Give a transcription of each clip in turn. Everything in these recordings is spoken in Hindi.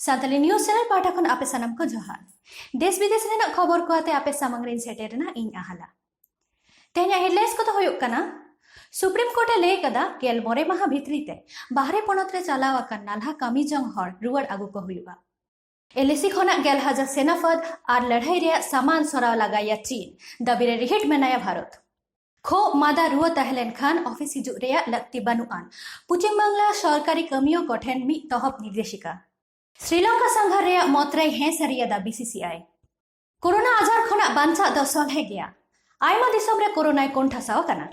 सानताली न्यूज चैनल पाठकन आपे सनम को जोहार देश विदेश रेना खबर को आते आपे सामग्री सेटेरना इन आहाला तेहना हेडलाइंस को तो होयुक कना सुप्रीम कोर्टे ले कदा गेल मोरे माहा भित्रीते बाहरे पनत रे चलाव आकन नाल्हा कमी जंग हर रुवाड़ आगु को हुयुगा एलएसी खना गेल हजार सेनाफद आर लड़ाई रे सामान सराव लगाया चीन दबिरे रिहिट मेनाया भारत खो मादा रुआ तहलेन खान ऑफिस हिजुग रे लक्ति बनुआन पश्चिम बांग्ला सरकारी कमियों कोठेन मी तहब निर्देशिका श्रीलंका संघार रे मोतराई हे सरियादा बीसीसीआई कोरोना आजार खना बांचा द सलहे गया आयमा दिसम रे कोरोना कोंठासाव कना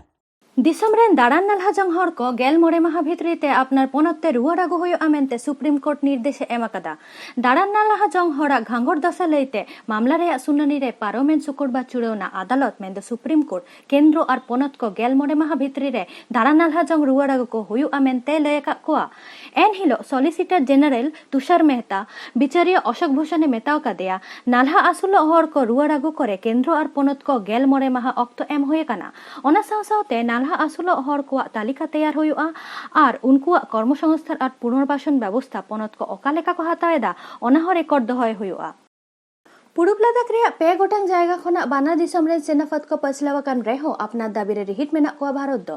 दिसम रेन दाड़ान नाल्हा जंग हर को गेल मोरे माहा भितरीते आपनार पोनते रुवाड़ आगु हुयुआ मेनते सुप्रीम कोर्ट निर्देश एम आकादा दाड़ान नाल्हा जंग हरा घांगोर दशा लईते मामला रे सुनानी रे पारोमेन सुकुरबा चुड़ेवना अदालत मेन सुप्रीम कोर्ट केंद्र और पोनत को गेल मोरे माहा भितरी रे दाड़ान नाल्हा जंग रुवाड़ आगु को हुयुआ मेनते लय आका कोआ एन हिलो सॉलिसिटर जनरल तुषार मेहता बिचारिया अशोक भूषणे मेताव कादेया नाल्हा आसुलो हर को रुवाड़ आगु करे केंद्र और पोनत को गेल मोरे माहा अक्तो एम होये काना ओना साव सावते नाल्हा आसुलो हर को तालिका तैयार हुयुआ और उनको कर्मसंस्थान और पुनर्बासन व्यवस्था पोनत को ओकालेका को हाताएदा ओना हो रेकर्ड दोहय हुयुआ पूर्व लद्दाख रे पे गोटांग जायगा खना बाना दिसम रे सेनाफत को पछलावाकान रेहो अपना दाबी रे रिहिट मेना को भारत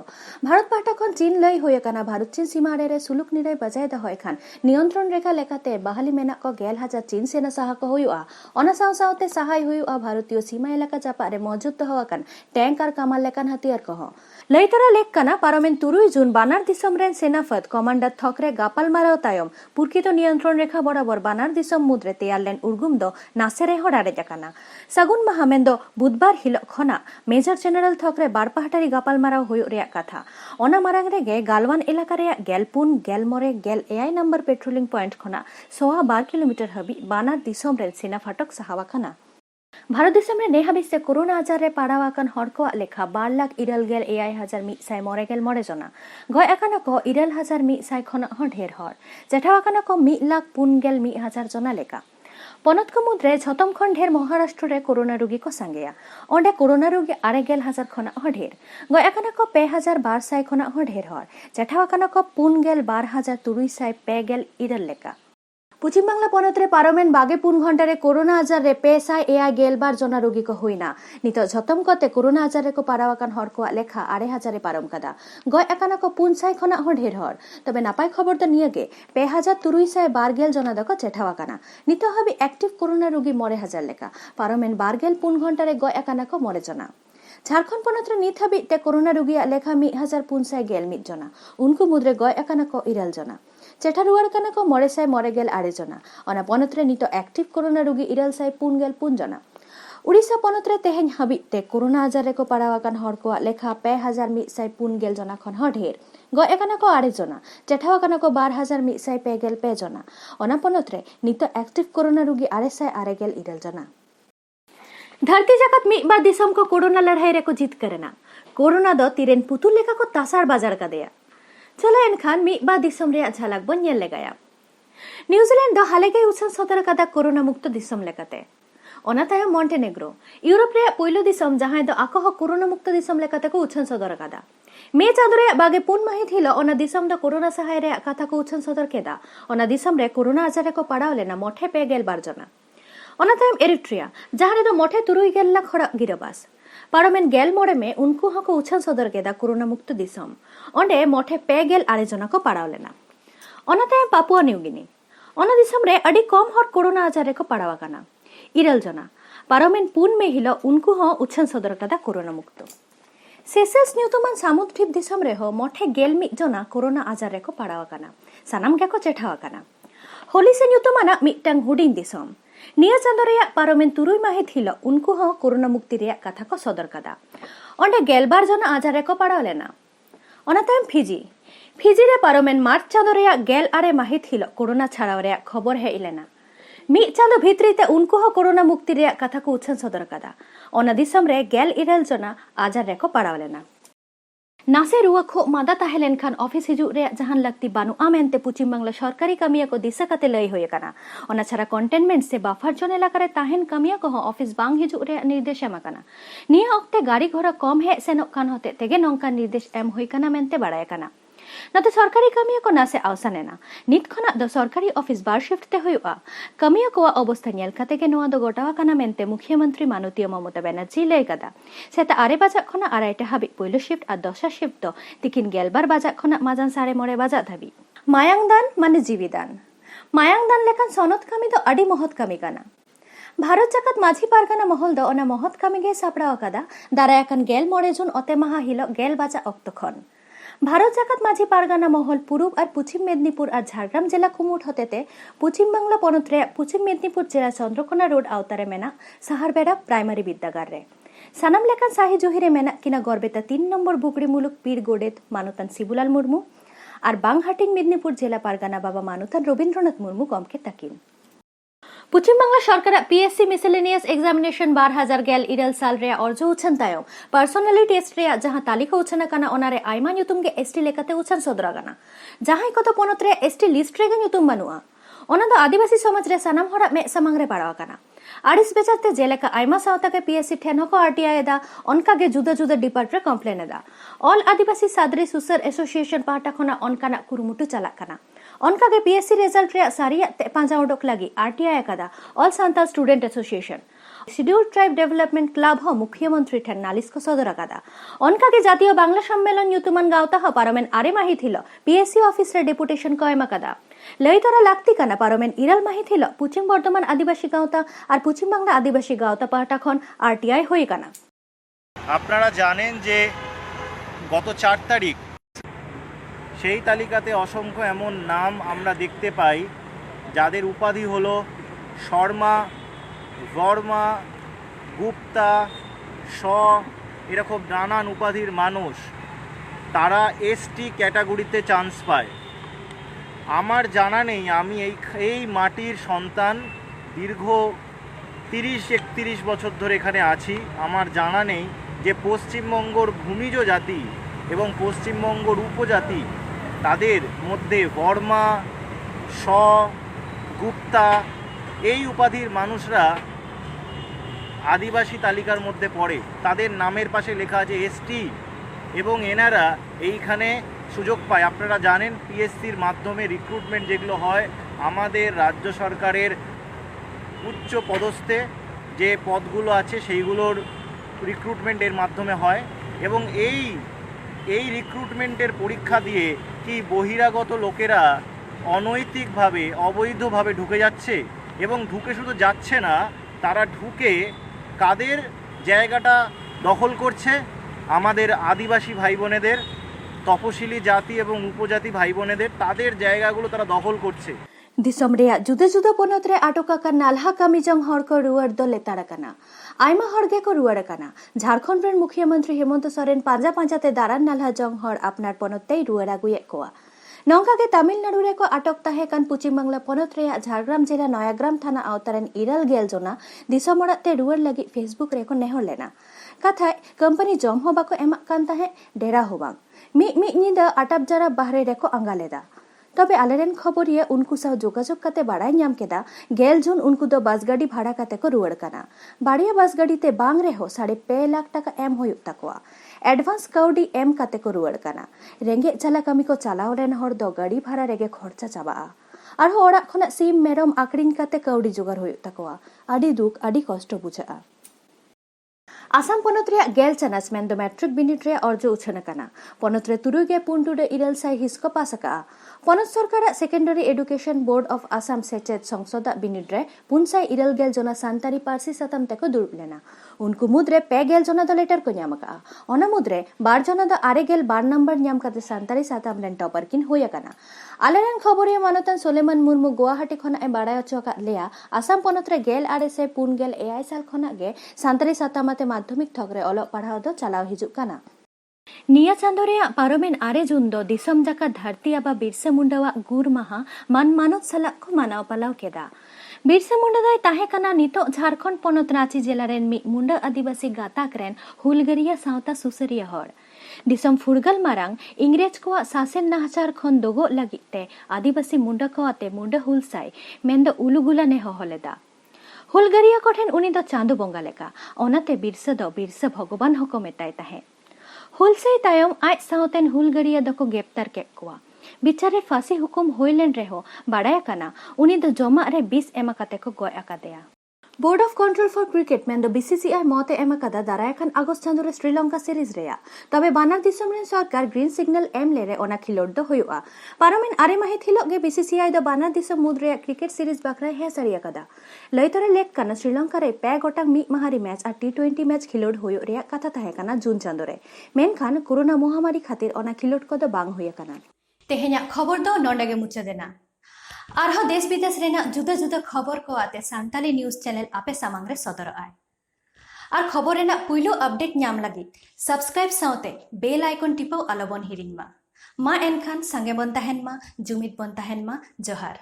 पाटा खन चीन लय होय काना भारत चीन सीमा रे सुलुक निराय बजाय द होय खान नियंत्रण रेखा लेकाते बहाली मेना को गेल हजार चीन सेना साहा को हुयुआ ओना साव सावते सहाय हुयुआ भारतीय सीमा इलाका जापा रे मौजूद द होवाकान टैंक और कमाल लेकान हथियार को लय तरा लेक काना पारोमेन 3 जून बानार दिसम रेन सेनाफत कमांडर थकरे गापाल माराव तायम पुरकितो नियंत्रण रेखा बराबर बानार दिसम मुद्रे तैयार लेन उर्गुम दो नासेरे होडारे जाकाना सगुन महामेंदो बुधवार हिलो खना मेजर जनरल थकरे बारपाहाटारी गापाल माराव हुयुग रेया कथा ओना मारांग रेगे गालवान इलाका रेया गेलपुन गेलमोरे गेल एआई नंबर पेट्रोलिंग पॉइंट खना 12 किलोमीटर हबी बानार दिसम रेन सेना फाटक सहावा खना भारत दिसम रे नेहाबी से कोरोना आजार रे पाड़ावाकन हर को लेखा 12,11,100 मोरे गेल मोरे जना गय एकाना को 11,100 खन ह ढेर हर जेठावाकन को 1,40,100 जना लेका पनत को मुद्रे छतम खन ढेर महाराष्ट्र रे कोरोना रोगी को संगेया ओंडे कोरोना रोगी 9,000 खन ह ढेर गय एकाना को 2,200 खन ह ढेर हर जेठावाकन को 4,12,350 लेका पश्चिम बांगला पनतरे पारोमेन 22 घंटा रे कोरोना आजार रे 5,000 बार जना रोगी को हुईना नित झतम कते कोरोना आजार रे को पारावाकान हर को लेखा 2,500 पारम कदा गय एकाना को 500 खना ह ढेर हर तबे नापाय खबर द नियगे 2,312 जना दको चेठावाकाना नित हबी एक्टिव कोरोना रोगी मोरे हजार लेखा पारोमेन 12 घंटा रे गय एकाना को मोरे जना झारखंड पनतरे नित हबी ते कोरोना रोगी लेखा 1,511 जना उनको मुद्रे गय एकाना को 9 जना चेठा रुवाड़ काना को 900 मोरे गेल 8 जना ओना पनतरे नितो एक्टिव कोरोना रोगी 9,4 जना उड़ीसा पनतरे तेहेन हबी ते कोरोना आजार रे को पाड़ावाकान हर को लेखा 2,140 जना खन ह ढेर गय एकाना को 8 जना चेठावाकाना को 12,150 जना ओना पनतरे नितो एक्टिव कोरोना रोगी 9,9 जना धरती जगत मी बार दिसम को कोरोना लड़ाई रे को जीत करना कोरोना दो तिरेन पुतुल लेका को तासार बाजार का देया चलो एनखान मी बा दिसम रे झलक बन नेल लगाया न्यूजीलैंड द हाले के उछन सदर कदा कोरोना मुक्त दिसम लेकाते ओना ताय मॉन्टेनेग्रो यूरोप रे पहिलो दिसम जहां द आको कोरोना मुक्त दिसम लेकाते को उछन सदर कदा मे चादरे बागे पुन माहित हिलो ओना दिसम द कोरोना सहाय रे कथा को उछन सदर केदा ओना दिसम रे कोरोना आजार को पड़ाव लेना मोठे पे गेल बार जना ओना तायम एरिट्रिया जहां रे द मोठे 3 गेल लाख खड़ा गिरबास पारोमेन गेल मोड़े में उनको हको उछन सदर केदा कोरोना मुक्त दिसम ओंडे मोठे पे गेल 8 जना को पड़ाव लेना ओना तायम पापुआ न्यूगिनी ओना दिसम रे अडी कम हर कोरोना आजार को पड़ावा काना 9 जना पारोमेन पुन में हिलो उनको ह उछन सदर कदा कोरोना मुक्त सेसेल्स न्यूतुमान सामुद्र द्वीप दिसम रे हो मोठे गेल 1 जना कोरोना आजार को पड़ावा काना सानाम के को चेठावा काना होली से न्यूतुमाना मिटंग हुडिन दिसम निया चांदो रे पारोमेन 3 माहित हिलो उनको ह कोरोना मुक्ति रे कथा को सदर कदा ओंडे गेलबार जना आजार को पड़ाव लेना ओना तायम फिजी रे पारोमेन मार्च चांदो रे गेल आरे माहित हिलो कोरोना छाड़ाव रे खबर हे इलेना मी चांदो भितरीते उनको ह कोरोना मुक्ति रे कथा को उछन सदर कदा ओना दिसम रे गेल 9 जना आजार रे को पड़ाव लेना नासे रुआ खो मादा ताहे लेनखान ऑफिस हिजुग रे जहान लगती बानुआ मेनते पश्चिम बांग्ला सरकारी कामिया को दिशा काते लई होय काना ओना छाड़ा कंटेनमेंट से बफर जोन एलाका रे ताहेन कामिया को ऑफिस बांग हिजुग रे निर्देश एम काना निया ओक्ते गाड़ी घोड़ा कम हे सेनोक कान होते तेगे नोंका निर्देश एम होय काना मेनते बाड़ाय काना नाते सरकारी कामिया को नासे आवसानेना नित खना द सरकारी ऑफिस बार शिफ्ट ते होयुआ कामिया को अवस्था नेल काते के नोआ दो गोटावा काना मेनते मुख्यमंत्री माननीय ममता बनर्जी लई कादा सेता आरे बाजा खना आराइटे हाबि पहिलो शिफ्ट और दशा शिफ्ट दो तिकिन गेलबार बाजा खना माजान 9:30 बाजा धाबि मायांगदान माने जीविदान मायांगदान लेखान सनद कामी दो आडी महत कामी काना भारत जाकात माझी पारगाना महल दो ओना महत कामी गे सापड़ाव कादा दारायाकान गेल 9 जुन अते माहा हिलो गेल बाजा अक्तखन भारत जाकात माझी पारगाना महल पूर्व और पश्चिम मेदिनीपुर और झारग्राम जिला कुमुट होते पश्चिम बांगला पनत रे पश्चिम मेदिनीपुर जिला चंद्रकोना रोड आवतारे मेना साहारबेड़ा प्राइमारी विद्यागार रे सानाम लेखान साही जोहिरे मेना किना गरबेता 3 नम्बर बुकड़ी मुलुक पीर गोडेत मानुतान शिबुलाल मुर्मू और बांगहाटिंग मेदिनीपुर जिला पारगाना बाबा मानुतान रवींद्रनाथ मुर्मू गमके ताकिन पश्चिम बांगला सरकार पीएससी मिसेलेनियस एग्जामिनेशन 12,000 गेल इरल साल रे अर्जो उछन तायो पर्सनाली टेस्ट रे जहां तालिका उछन काना ओनारे आयमा ᱧᱩᱛᱩᱢ गे एसटी लेकाते उछन सदरा गाना जहां को तो पोनत रे एसटी लिस्ट रे गे ᱧᱩᱛᱩᱢ बनुआ ओना दो आदिवासी समाज रे सानाम हरा मे समांग रे पाड़ावा काना आड़िस बेचाते जेलेका आयमा सावता के पीएससी ठेन हको आरटीआई दा ओनका गे जुदा जुदा डिपार्ट रे कंप्लेन एदा ऑल आदिवासी सादरी सुसर एसोसिएशन पाटा खना ओनकाना कुरुमुटु चला काना ओनका गे पीएससी रिजल्ट रे सारिया ते पांजा ओडक लागी आरटीआई कादा all Santal student association scheduled tribe development club हो मुख्यमंत्री ठेन नालिस को सदर कादा ओनका गे जातीय बांग्ला सम्मेलन ᱧᱩᱛᱩᱢᱟᱱ गावता हो पार्लामेंट आरे माही थिलो पीएससी ऑफिस रे डेपुटेशन को एमा कादा लई तोरा लागती काना पार्लामेंट इरल माही थिलो पश्चिम बर्धमान आदिवासी गावता और पश्चिम बांगला आदिवासी गावता पाटा खन आरटीआई होई काना আপনারা জানেন যে গত 4 তারিখ সেই তালিকাতে অসংখ্য এমন নাম আমরা দেখতে পাই যাদের উপাধি হলো শর্মা বর্মা গুপ্তা শ এরকম নানান উপাধির মানুষ তারা এসটি ক্যাটাগরিতে চান্স পায়। আমার জানা নেই, আমি এই মাটির সন্তান, দীর্ঘ 30-31 বছর ধরে এখানে আছি। আমার জানা নেই যে পশ্চিমবঙ্গর ভূমিজ জাতি এবং পশ্চিমবঙ্গর উপজাতি তাদের মধ্যে বর্মা শ গুপ্তা এই উপাধির মানুষরা আদিবাসী তালিকার মধ্যে পড়ে, তাদের নামের পাশে লেখা আছে এসটি এবং এনারা এইখানে সুযোগ পায়। আপনারা জানেন পিএসসির মাধ্যমে রিক্রুটমেন্ট যেগুলো হয় আমাদের রাজ্য সরকারের উচ্চ পদস্থে যে পদগুলো আছে সেইগুলোর রিক্রুটমেন্টের মাধ্যমে হয় এবং এই রিক্রুটমেন্টের পরীক্ষা দিয়ে কি বহিরাগত লোকেরা অনৈতিকভাবে অবৈধভাবে ঢুকে যাচ্ছে এবং ঢুকে শুধু যাচ্ছে না, তারা ঢুকে কাদের জায়গাটা দখল করছে? আমাদের আদিবাসী ভাই বোনেদের, তপশিলি জাতি এবং উপজাতি ভাই বোনেদের, তাদের জায়গাগুলো তারা দখল করছে। दिसम रेया जुदा जुदा पोनत रे आटोका का नालहा कामिजंग हर को रुआर दो लेताड़ा काना आयमा हर गे को रुआर काना झारखंड रेन मुख्यमंत्री हेमंत सोरेन पांजा पांजाते दारान नालहा जंग हर आपनार पोनतै रुआर आगुये कोआ नौका के तमिलनाडु रे को आटक ताहे कान पश्चिम बांगला पोनत रे झारग्राम जिला नयाग्राम थाना आवतारेन इरल गेल जोना दिसम ओड़ाते रुआर लगी फेसबुक रे को नेहर लेना कथाय कंपनी जम हो बाको एमा कान ताहे डेरा हो बांग मी निदा आटाप जरा बाहरे रे को अंगालेदा तबे आलेरेन खबरिया उनको साव जोगाजोग काते बाड़ाय ᱧᱟᱢ केदा गेल जून उनको दो बस गाड़ी भाड़ा काते को रुआड़ काना बाड़िया बस गाड़ी ते बांग रे हो 5.5 लाख टाका एम होयुक ताकोआ एडवांस काउडी एम काते को रुआड़ काना रेंगे चला कमी को चलाव रेन हर दो गाड़ी भाड़ा रेगे खर्चा चाबाआ और हो ओड़ा खना सीम मेरम आकड़िन काते काउडी जोगार होयुक ताकोआ आडी दुख आडी कष्ट बुझाआ आसाम पोनत रे गेल चानास मेन दो मैट्रिक बिनिट रे अर्जो उछन काना पोनत रे तुरुई गे पुंटुडे इरल साई हिस्को पासका पोनत सरकार secondary education board of Assam सेचेत संसद बिनिट रे पुनसाई इरल गेल जना सांतारी पारसी सतम तको दुरुब लेना उनको मुद्रे पे गेल जना द लेटर को ᱧामका ओना मुद्रे 12 जना द आरे गेल 12 नंबर ᱧाम काते सांतारी सतम रेन टॉपर किन होया काना आलेरन खबरिया मानतन सोलेमान मुर्मू गुवाहाटी खना ए बाड़ाय अचोका लेया आसाम पोनत रे गेल आरे से पुन गेल एआई साल खना गे सांतारी सतमाते माध्यमिक ठगरे ओलो पढ़ाव दो चलाव हिजुक काना निया चांदो रे पारोमेन आरे जून दो दिसम जाका धरती आबा बिरसा मुंडावा गुर माहा मान मानत सलाक को मानाव पलाव केदा बिरसा मुंडा दाय ताहे काना नितो झारखंड पोनत रांची जिला रेन मी मुंडा आदिवासी गाताक रेन हुलगरिया सावता सुसरिया हर दिसम फुरगल मारांग इंग्रेज को सासेन नाहचार खन दोगो लगिते आदिवासी मुंडा को आते मुंडा हुलसाई मेंदो उलुगुला ने होलेदा हुलगरिया कोठेन उनी दो चांदो बोंगा लेका ओनाते बिरसा भगवान हको मेताय ताहे हुलसाई तायम आज साउतेन हुलगरिया दको ग्रेप्तार केक कुआ बिचारे फांसी हुकुम होइलेन रेहो बाडाया काना उनी दो जमा रे 20 एमा काते को गोय आकादेया board of control for cricket मेंदो बीसीसीआई मते एमा कादा दारायखान आगस्ट चांदो रे श्रीलंका सीरीज रेया तबे बानार दिसम रेन सरकार ग्रीन सिग्नल एम लेरे ओना खिलोड दो होयुआ पारमिन आरे माहि थिलो गे बीसीसीआई द बानार दिसम मुद रे क्रिकेट सीरीज बाकरा हे सरिया कादा लयतरे लेक काना श्रीलंका रे पे गोटांग मी महारी मैच आ टी20 मैच खिलोड होयो रे कथा ताहे काना जून चांदो रे मेनखान कोरोना महामारी खातिर ओना खिलोड को दो बांग होया काना तेहेnya खबर दो नोंडे मुचादेना आरहो देश विदेश रेना जुदा जुदा खबर को आते सांताली न्यूज चैनल आपे सामांग रे सदर आय और खबर रेना पुइलो अपडेट न्याम लगी सब्सक्राइब साउते बेल आइकन टिपो आलोबन हिरिंग मा एनखान संगे बन ताहेन मा जुमित बन ताहेन मा जोहार।